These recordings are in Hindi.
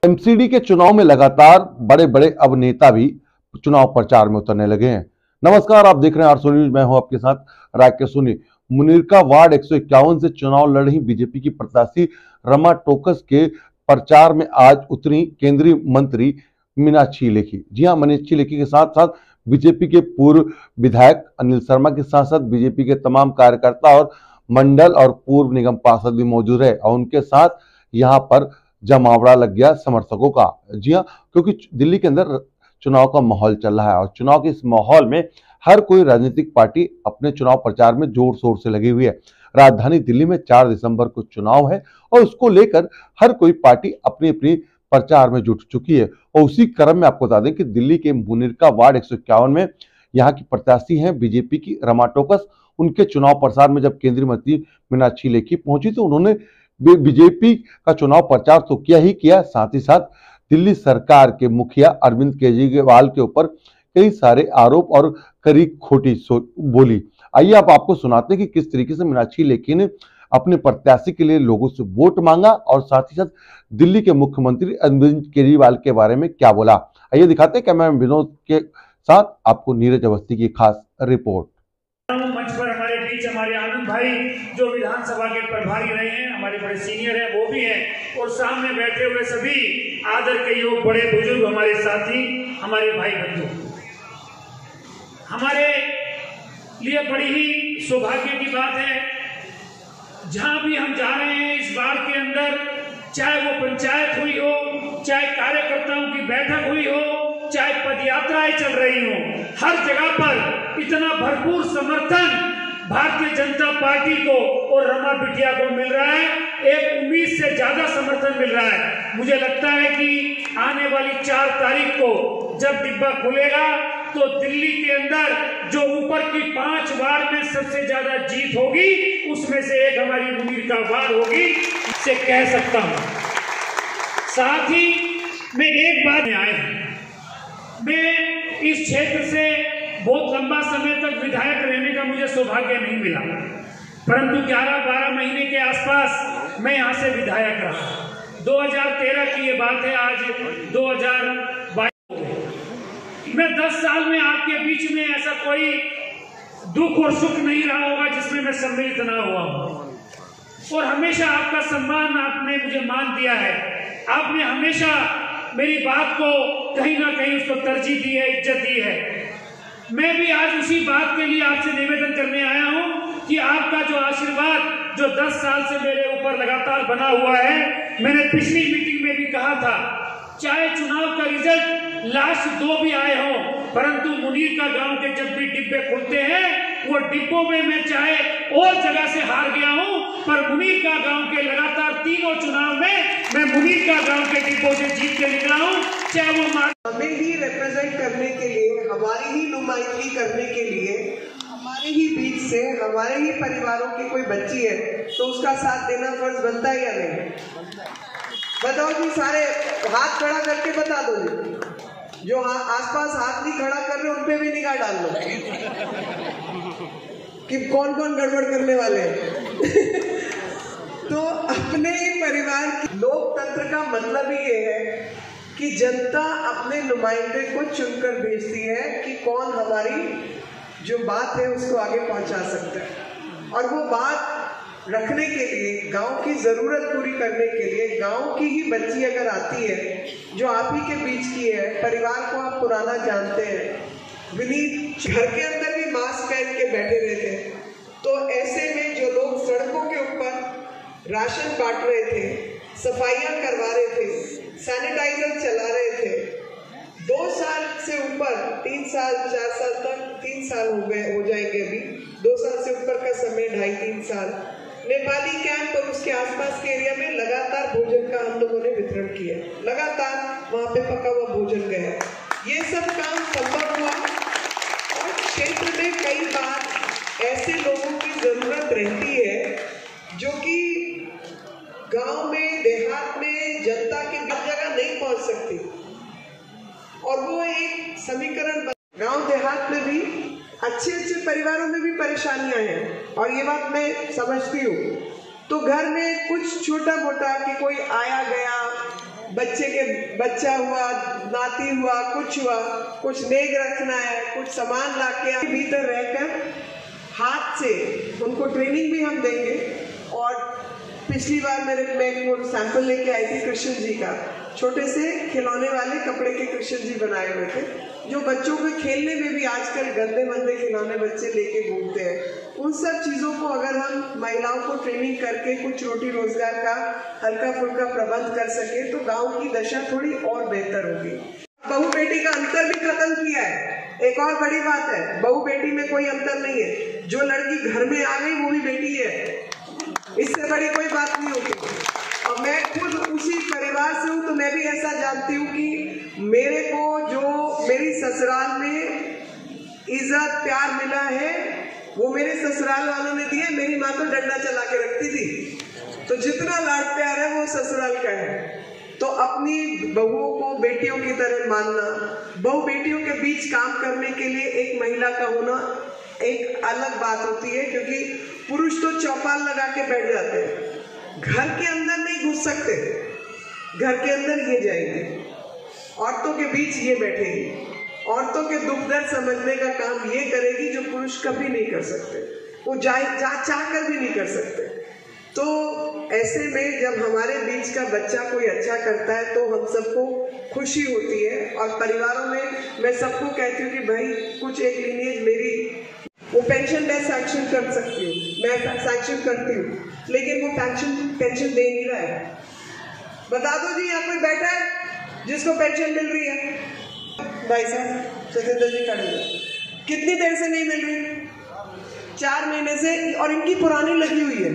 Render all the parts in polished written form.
एमसीडी के चुनाव में लगातार बड़े बड़े अब नेता भी चुनाव प्रचार में उतरने लगे हैं। नमस्कार, आप देख रहे हैं आरसू न्यूज। मैं हूं आपके साथ राकेश सोनी। मुनीरका वार्ड 151 से चुनाव लड़ रही बीजेपी की प्रत्याशी रमा टोकस के प्रचार में आज उतरी केंद्रीय मंत्री मीनाक्षी लेखी। जी हां, मीनाक्षी लेखी के साथ साथ बीजेपी के पूर्व विधायक अनिल शर्मा के साथ साथ बीजेपी के तमाम कार्यकर्ता और मंडल और पूर्व निगम पार्षद भी मौजूद रहे और उनके साथ यहाँ पर जमावड़ा लग गया समर्थकों का। जी हाँ, क्योंकि दिल्ली के अंदर चुनाव का माहौल चल रहा है और चुनाव के इस माहौल में हर कोई राजनीतिक पार्टी अपने चुनाव प्रचार में जोर शोर से लगी हुई है। राजधानी दिल्ली में 4 दिसंबर को चुनाव है और उसको लेकर हर कोई पार्टी अपनी अपनी प्रचार में जुट चुकी है। और उसी क्रम में आपको बता दें कि दिल्ली के मुनीरका वार्ड 151 में यहाँ की प्रत्याशी हैं बीजेपी की रमा टोकस। उनके चुनाव प्रचार में जब केंद्रीय मंत्री मीनाक्षी लेखी पहुंची तो उन्होंने बीजेपी का चुनाव प्रचार तो किया ही किया, साथ ही साथ दिल्ली सरकार के मुखिया अरविंद केजरीवाल के ऊपर कई सारे आरोप और कड़ी खोटी बोली। आइए आप आपको सुनाते हैं कि किस तरीके से मीनाक्षी लेखी ने अपने प्रत्याशी के लिए लोगों से वोट मांगा और साथ ही साथ दिल्ली के मुख्यमंत्री अरविंद केजरीवाल के बारे में क्या बोला। आइए दिखाते हैं कैमरा विनोद के साथ आपको नीरज अवस्थी की खास रिपोर्ट। मंच पर हमारे बीच हमारे आनंद भाई जो विधानसभा के प्रभारी रहे हैं, हमारे बड़े सीनियर हैं, वो भी हैं और सामने बैठे हुए सभी आदर के योग बड़े बुजुर्ग हमारे साथी, हमारे भाई बंधु, हमारे लिए बड़ी ही सौभाग्य की बात है जहां भी हम जा रहे हैं इस बार के अंदर, चाहे वो पंचायत हुई हो, चाहे कार्यकर्ताओं की बैठक हुई हो, चाहे पदयात्राएं चल रही हो, हर जगह पर इतना भरपूर समर्थन भारतीय जनता पार्टी को और रमा बिटिया को मिल रहा है। एक उम्मीद से ज्यादा समर्थन मिल रहा है। मुझे लगता है कि आने वाली 4 तारीख को जब डिब्बा खुलेगा तो दिल्ली के अंदर जो ऊपर की 5 वार्ड में सबसे ज्यादा जीत होगी उसमें से एक हमारी मुनीरका वार्ड होगी, से कह सकता हूं। साथ ही मैं एक बात में आए हैं, मैं इस क्षेत्र से बहुत लंबा समय तक विधायक रहने का मुझे सौभाग्य नहीं मिला, परंतु 11-12 महीने के आसपास मैं यहां से विधायक रहा। 2013 की ये बात है, आज 2022। मैं 10 साल में आपके बीच में ऐसा कोई दुख और सुख नहीं रहा होगा जिसमें मैं सम्मिलित ना हुआ हूं और हमेशा आपका सम्मान आपने मुझे मान दिया है। आपने हमेशा मेरी बात को कहीं ना कहीं उसको तरजीह दी है, इज्जत दी है। मैं भी आज उसी बात के लिए आपसे निवेदन करने आया हूं कि आपका जो आशीर्वाद जो 10 साल से मेरे ऊपर लगातार बना हुआ है, मैंने पिछली मीटिंग में भी कहा था, चाहे चुनाव का रिजल्ट लास्ट 2 भी आए हो, परंतु मुनीरका गांव के जब भी डिब्बे खुलते हैं वो डिब्बों में मैं चाहे और जगह से हार गया हूं, पर मुनीरका गांव के लगातार 3 चुनाव में मैं मुनीरका गांव के डिब्बों से जीत के निकला हूं। चाहे वो हमें ही रिप्रेजेंट करने के लिए, हमारी ही नुमाइंदगी करने के लिए, हमारे ही बीच से हमारे ही परिवारों की कोई बच्ची है तो उसका साथ देना फर्ज बनता है या नहीं? बताओ जी, सारे हाथ खड़ा करके बता दो जी। जो आसपास हाथ नहीं खड़ा कर रहे उन पे भी निगाह डाल लो कि कौन कौन गड़बड़ करने वाले हैं। तो अपने ही परिवार की, लोकतंत्र का मतलब ही ये है कि जनता अपने नुमाइंदे को चुनकर भेजती है कि कौन हमारी जो बात है उसको आगे पहुंचा सकता है। और वो बात रखने के लिए, गांव की जरूरत पूरी करने के लिए, गांव की ही बच्ची अगर आती है जो आप ही के बीच की है, परिवार को आप पुराना जानते हैं, विनीत घर के अंदर भी मास्क पहन के बैठे रहते हैं, तो ऐसे में जो लोग सड़कों के ऊपर राशन बांट रहे थे, सफाइयां करवा रहे थे, सैनिटाइजर चला रहे थे, 2 साल से ऊपर, 3 साल 4 साल तक, 3 साल हो जाएंगे अभी, 2 साल से ऊपर का समय, 2.5-3 साल, नेपाली कैंप और उसके आसपास के एरिया में लगातार भोजन का हम लोगों ने वितरण किया, लगातार वहाँ पे पका हुआ भोजन गया। ये सब काम संभव हुआ और क्षेत्र में कई बार ऐसे लोगों की जरूरत रहती है जो कि गांव में, देहात में जनता की हर जगह नहीं पहुंच सकती, और वो एक समीकरण गांव देहात में भी अच्छे अच्छे परिवारों में भी परेशानियां हैं और ये बात मैं समझती हूँ। तो घर में कुछ छोटा मोटा कि कोई आया गया, बच्चा हुआ, नाती हुआ, कुछ नेग रखना है, कुछ सामान लाके भीतर रहकर हाथ से उनको ट्रेनिंग भी हम देंगे। और पिछली बार मैं एक सैंपल लेके आई थी कृष्ण जी का, छोटे से खिलौने वाले कपड़े के कृष्ण जी बनाए हुए थे, जो बच्चों को खेलने में भी आजकल गंदे मंदे खिलौने बच्चे लेके घूमते हैं। उन सब चीज़ों को अगर हम महिलाओं को ट्रेनिंग करके कुछ रोटी रोजगार का हल्का फुल्का प्रबंध कर सके तो गांव की दशा थोड़ी और बेहतर होगी। बहू बेटी का अंतर भी खत्म किया है। एक और बड़ी बात है, बहू बेटी में कोई अंतर नहीं है। जो लड़की घर में आ गई वो भी बेटी है, इससे बड़ी कोई बात नहीं होगी। और मैं खुद उसी परिवार से हूँ तो मैं भी ऐसा जानती हूँ कि मेरे को जो मेरी ससुराल में इज्जत प्यार मिला है वो मेरे ससुराल वालों ने दिया। मेरी माँ तो डंडा चला के रखती थी, तो जितना लाड प्यार है वो ससुराल का है। तो अपनी बहुओं को बेटियों की तरह मानना, बहू बेटियों के बीच काम करने के लिए एक महिला का होना एक अलग बात होती है, क्योंकि पुरुष तो चौपाल लगा के बैठ जाते हैं, घर के अंदर नहीं घुस सकते। घर के अंदर ये जाएंगे, औरतों के बीच ये बैठेगी, औरतों के दुख दर्द समझने का काम ये करेगी जो पुरुष कभी नहीं कर सकते, वो चाह कर भी नहीं कर सकते। तो ऐसे में जब हमारे बीच का बच्चा कोई अच्छा करता है तो हम सबको खुशी होती है। और परिवारों में मैं सबको कहती हूँ कि भाई कुछ एक लीनिएज मेरी, वो पेंशन मैं सैंक्शन कर सकती हूँ, मैं सैंक्शन करती हूँ, लेकिन वो पेंशन दे नहीं रहा है। बता दो जी, यहाँ कोई बैठा है जिसको पेंशन मिल रही है? भाई साहब सतेंद्र जी खड़े हैं, कितनी देर से नहीं मिल रही? 4 महीने से, और इनकी पुरानी लगी हुई है,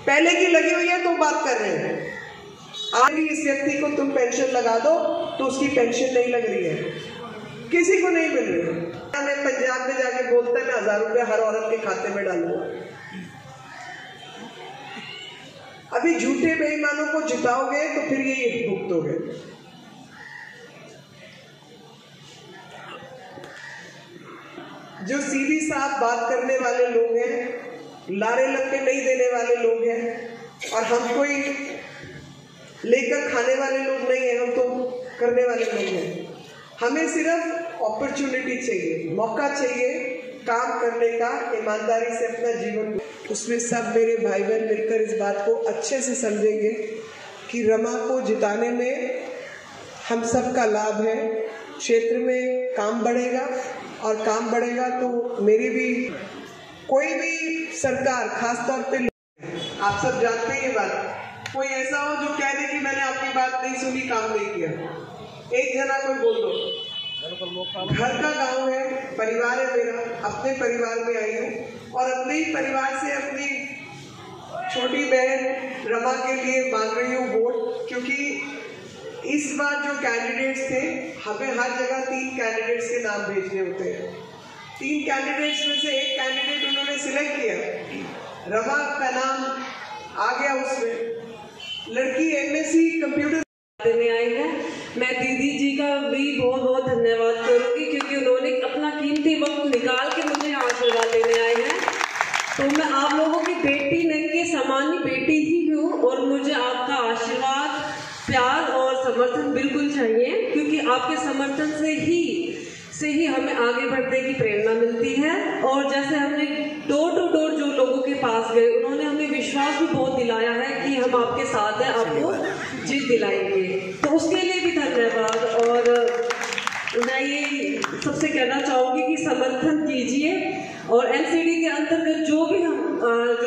पहले की लगी हुई है तो बात कर रहे हैं। आज इस व्यक्ति को तुम पेंशन लगा दो तो उसकी पेंशन नहीं लग रही है, किसी को नहीं मिल रही है। मैं पंजाब में जाके बोलता है मैं 1000 रुपये हर औरत के खाते में डालूंगा। अभी झूठे बेईमानों को जिताओगे तो फिर ये भुगतोगे। जो सीधी साफ बात करने वाले लोग हैं, लारे लपे नहीं देने वाले लोग हैं, और हम कोई लेकर खाने वाले लोग नहीं हैं, हम तो करने वाले लोग हैं। हमें सिर्फ अपॉर्चुनिटी चाहिए, मौका चाहिए काम करने का, ईमानदारी से अपना जीवन। उसमें सब मेरे भाई बहन मिलकर इस बात को अच्छे से समझेंगे कि रमा को जिताने में हम सब का लाभ है। क्षेत्र में काम बढ़ेगा, और काम बढ़ेगा तो मेरी भी कोई भी सरकार, खासतौर पे आप सब जानते हैं ये बात, कोई ऐसा हो जो कह दे कि मैंने आपकी बात नहीं सुनी, काम नहीं किया, एक जना कोई बोल दो। घर का गांव है, परिवार है मेरा, अपने परिवार में आई हूँ और अपने ही परिवार से अपनी छोटी बहन रमा के लिए मांग रही हूँ वोट, क्योंकि इस बार जो कैंडिडेट्स थे, हमें हर जगह 3 कैंडिडेट्स के नाम भेजने होते हैं। 3 कैंडिडेट्स में से एक कैंडिडेट उन्होंने सिलेक्ट किया, रमा का नाम आ गया उसमें। लड़की एमएससी कंप्यूटर में आई है। मैं दीदी जी का भी बहुत बहुत धन्यवाद करूंगी, क्योंकि उन्होंने अपना कीमती वक्त निकाल के मुझे आशीर्वाद देने आए हैं। तो मैं आप लोगों की बेटी नहीं के सामान्य बेटी ही हूँ, और मुझे आपका आशीर्वाद, प्यार और समर्थन बिल्कुल चाहिए, क्योंकि आपके समर्थन से ही हमें आगे बढ़ने की प्रेरणा मिलती है। और जैसे हमने डोर टू डोर जो लोगों के पास गए, उन्होंने हमें विश्वास भी बहुत दिलाया है कि हम आपके साथ हैं, आपको जीत दिलाएंगे, तो उसके लिए भी धन्यवाद। और मैं ये सबसे कहना चाहूँगी कि समर्थन कीजिए, और एनसीडी के अंतर्गत जो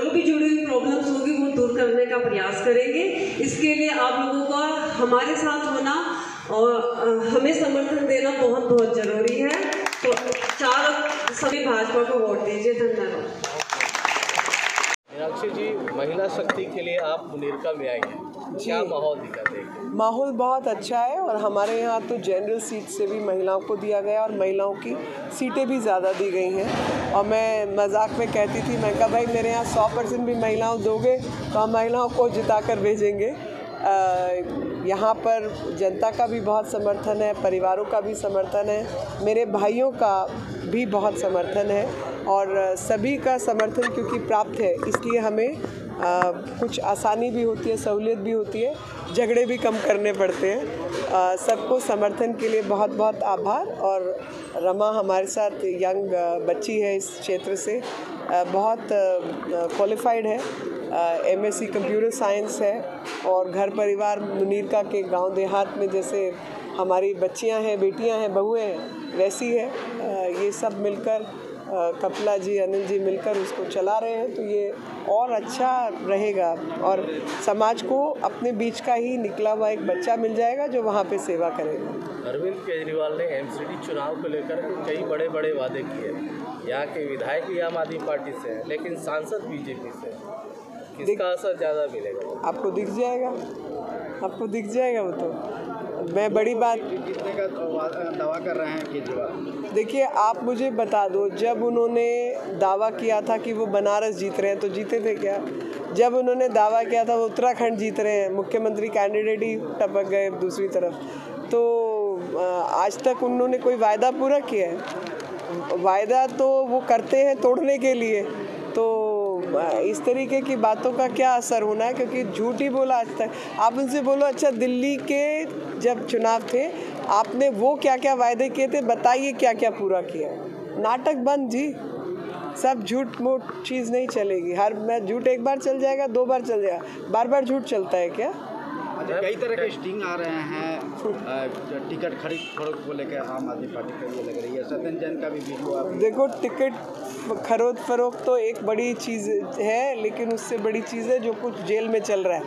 भी जुड़ी हुई प्रॉब्लम्स होगी वो दूर करने का प्रयास करेंगे। इसके लिए आप लोगों का हमारे साथ होना और हमें समर्थन देना बहुत बहुत जरूरी है। तो सभी भाजपा को वोट दीजिए। धन्यवाद। मीनाक्षी जी, महिला शक्ति के लिए आप मुनीरका में आई हैं, क्या माहौल दिखाते हैं? माहौल बहुत अच्छा है, और हमारे यहाँ तो जनरल सीट से भी महिलाओं को दिया गया, और महिलाओं की सीटें भी ज़्यादा दी गई हैं। और मैं मजाक में कहती थी, मैं कहा भाई मेरे यहाँ 100% भी महिलाओं दोगे तो हम महिलाओं को जिता कर भेजेंगे। यहाँ पर जनता का भी बहुत समर्थन है, परिवारों का भी समर्थन है, मेरे भाइयों का भी बहुत समर्थन है और सभी का समर्थन क्योंकि प्राप्त है, इसलिए हमें कुछ आसानी भी होती है, सहूलियत भी होती है, झगड़े भी कम करने पड़ते हैं। सबको समर्थन के लिए बहुत बहुत आभार। और रमा हमारे साथ यंग बच्ची है, इस क्षेत्र से बहुत क्वालिफाइड है, MSc कंप्यूटर साइंस है और घर परिवार मुनीरका के गांव देहात में जैसे हमारी बच्चियां हैं, बेटियां हैं, बहुएं हैं, वैसी है। ये सब मिलकर कपिला जी, अनिल जी मिलकर उसको चला रहे हैं, तो ये और अच्छा रहेगा और समाज को अपने बीच का ही निकला हुआ एक बच्चा मिल जाएगा जो वहाँ पे सेवा करेगा। अरविंद केजरीवाल ने MCD चुनाव को लेकर कई बड़े बड़े वादे किए। यहाँ के विधायक भी आम आदमी पार्टी से हैं, लेकिन सांसद बीजेपी से। किसका असर ज़्यादा मिलेगा? आपको दिख जाएगा, आपको दिख जाएगा। वो तो मैं बड़ी बात जीतने का दावा कर रहे हैं केजरीवाल। देखिए, आप मुझे बता दो, जब उन्होंने दावा किया था कि वो बनारस जीत रहे हैं तो जीते थे क्या? जब उन्होंने दावा किया था वो उत्तराखंड जीत रहे हैं, मुख्यमंत्री कैंडिडेट ही टपक गए दूसरी तरफ। तो आज तक उन्होंने कोई वायदा पूरा किया है? वायदा तो वो करते हैं तोड़ने के लिए। तो इस तरीके की बातों का क्या असर होना है, क्योंकि झूठ ही बोला आज तक। आप उनसे बोलो, अच्छा दिल्ली के जब चुनाव थे आपने वो क्या क्या वायदे किए थे, बताइए क्या क्या पूरा किया। नाटक बंद जी, सब झूठ मूठ चीज़ नहीं चलेगी। हर मैं झूठ एक बार चल जाएगा, 2 बार चल जाएगा, बार बार झूठ चलता है क्या? कई तरह के स्टिंग आ रहे हैं टिकट खरीद फरोख्त को लेकर आम आदमी पार्टी के लिए लग रही है। सत्येंद्र जैन का भी वीडियो आप देखो, टिकट खरीद फरोख्त तो एक बड़ी चीज़ है, लेकिन उससे बड़ी चीज़ है जो कुछ जेल में चल रहा है।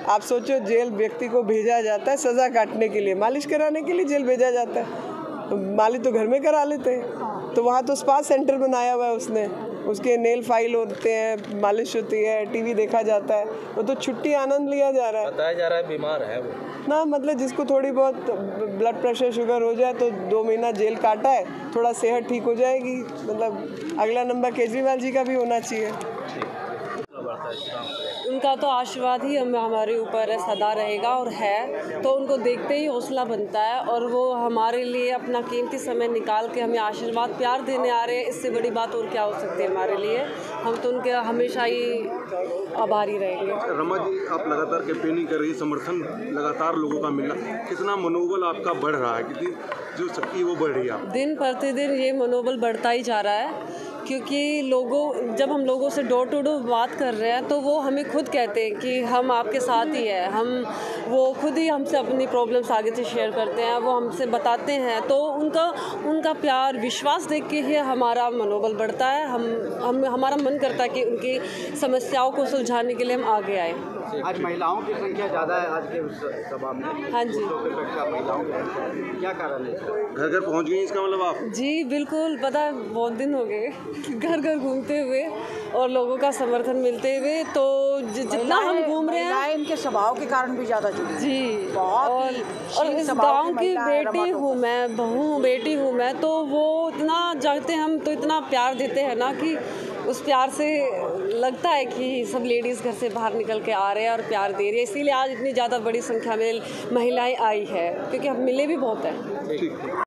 आप सोचो, जेल व्यक्ति को भेजा जाता है सज़ा काटने के लिए, मालिश कराने के लिए जेल भेजा जाता है। मालिश तो घर में करा लेते हैं, तो वहाँ तो स्पा सेंटर बनाया हुआ है उसने, उसके नेल फाइल होते हैं, मालिश होती है, टीवी देखा जाता है, वो तो छुट्टी आनंद लिया जा रहा है। बताया जा रहा है बीमार है वो ना, मतलब जिसको थोड़ी बहुत ब्लड प्रेशर शुगर हो जाए तो 2 महीना जेल काटा है, थोड़ा सेहत ठीक हो जाएगी। मतलब अगला नंबर केजरीवाल जी का भी होना चाहिए। उनका तो आशीर्वाद ही हमारे ऊपर है, सदा रहेगा और है, तो उनको देखते ही हौसला बनता है और वो हमारे लिए अपना कीमती समय निकाल के हमें आशीर्वाद प्यार देने आ रहे हैं। इससे बड़ी बात और क्या हो सकती है हमारे लिए? हम तो उनके हमेशा ही आभारी रहेंगे। रमा जी, आप लगातार कैंपेनिंग कर रही है, समर्थन लगातार लोगों का मिलना, कितना मनोबल आपका बढ़ रहा है, कितनी जो शक्ति है वो बढ़ रही है? दिन प्रतिदिन ये मनोबल बढ़ता ही जा रहा है, क्योंकि जब हम लोगों से डोर टू डोर बात कर रहे हैं तो वो हमें खुद कहते हैं कि हम आपके साथ ही हैं। वो खुद ही हमसे अपनी प्रॉब्लम्स आगे से शेयर करते हैं, वो हमसे बताते हैं, तो उनका प्यार विश्वास देख के ही हमारा मनोबल बढ़ता है। हमारा मन करता है कि उनकी समस्याओं को सुलझाने के लिए हम आगे आए। आज महिलाओं की संख्या ज़्यादा है आज के सभा में। हाँ जी, महिलाओं की क्या कारण है? घर घर पहुंच गई इसका मतलब आप? जी बिल्कुल, पता है बहुत दिन हो गए घर घर घूमते हुए और लोगों का समर्थन मिलते हुए, तो जितना हम घूम रहे हैं इनके स्वभाव के कारण भी ज़्यादा जुड़ी जी। बहुत और इस गांव की बेटी हूँ मैं, बहू बेटी हूँ मैं, तो वो इतना जागते हम तो इतना प्यार देते हैं ना कि उस प्यार से लगता है कि सब लेडीज़ घर से बाहर निकल के आ रहे हैं और प्यार दे रही है। इसीलिए आज इतनी ज़्यादा बड़ी संख्या में महिलाएं आई है, क्योंकि हम मिले भी बहुत हैं।